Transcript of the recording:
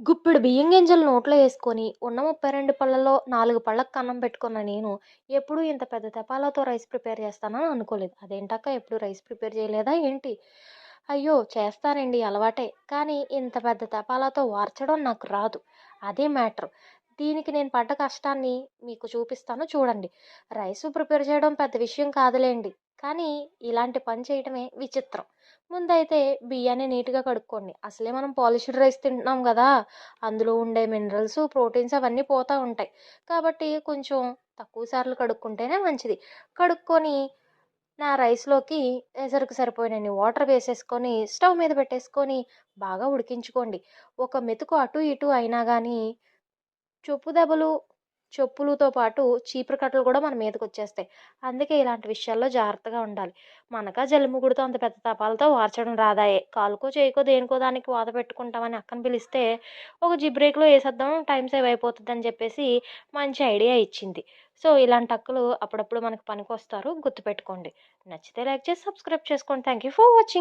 గుప్పెడు బియ్యం గింజలు నోట్లో యేసుకొని, ఉన్న 32 పళ్ళలో 4 పళ్ళకి కన్నం పెట్టుకున్న నేను, ఎప్పుడూ ఇంత పెద్ద తపాలాతో రైస్ ప్రిపేర్ చేస్తానని అనుకోలేదు. అదేంటక్కా ఎప్పుడు రైస్ ప్రిపేర్ చేయలేదా ఏంటి? అయ్యో! చేస్తానండి అలవాటే. కానీ ఇంత పెద్ద తపాలాతో వార్చడం నాకు రాదు. అదే మ్యాటర్. దీనికి నేను పడ్డ కష్టాన్ని మీకు చూపిస్తాను చూడండి. రైసు ప్రిపేర్ చేయడం పెద్ద విషయం కాదులెండి. కానీ ఇలాంటి పని చేయటమే విచిత్రం. ముందైతే బియ్యాన్ని నీట్‌గా కడుక్కోండి. అసలే మనం పాలిష్డ్ రైస్ తింటున్నాం గదా! అందులో ఉండే మినరల్స్, ప్రోటీన్స్ అవన్నీ పోతా ఉంటాయి. కాబట్టి కొంచెం తక్కువ సార్లు కడుక్కుంటేనే మంచిది. కడుక్కొని నా రైస్‌లోకి ఎసరికి సరిపోయినన్ని వాటర్ వేసేసుకొని, స్టవ్ మీద పెట్టేసుకొని బాగా ఉడికించుకోండి. ఒక మెతుకు అటు ఇటు అయినా గానీ చెప్పు దెబ్బలు, చెప్పులుతో పాటు చీపురు కట్టలు గూడా మన మీదకొచ్చేస్తాయి. అందుకే ఇలాంటి విషయాల్లో జాగ్రత్తగా ఉండాలి. మనకా జల్లిముగుడుతో అంత పెద్ద తపాలతో వార్చడం రాదాయె. కాలుకో, చేయికో దేనికో దానికి వాత పెట్టుకుంటామని అక్కని పిలిస్తే, ఒక జిబ్రేకులో ఏసేద్దాం టైం సేవ్ అయిపోతదని చెప్పేసి మంచి ఐడియా ఇచ్చింది. సో, ఇలాంటి అక్కలు అప్పుడప్పుడు మనకు పనికొస్తారు. గుర్తుపెట్టుకోండి. నచ్చితే లైక్ చేసి సబ్స్క్రైబ్ చేసుకోండి. Thank you for watching.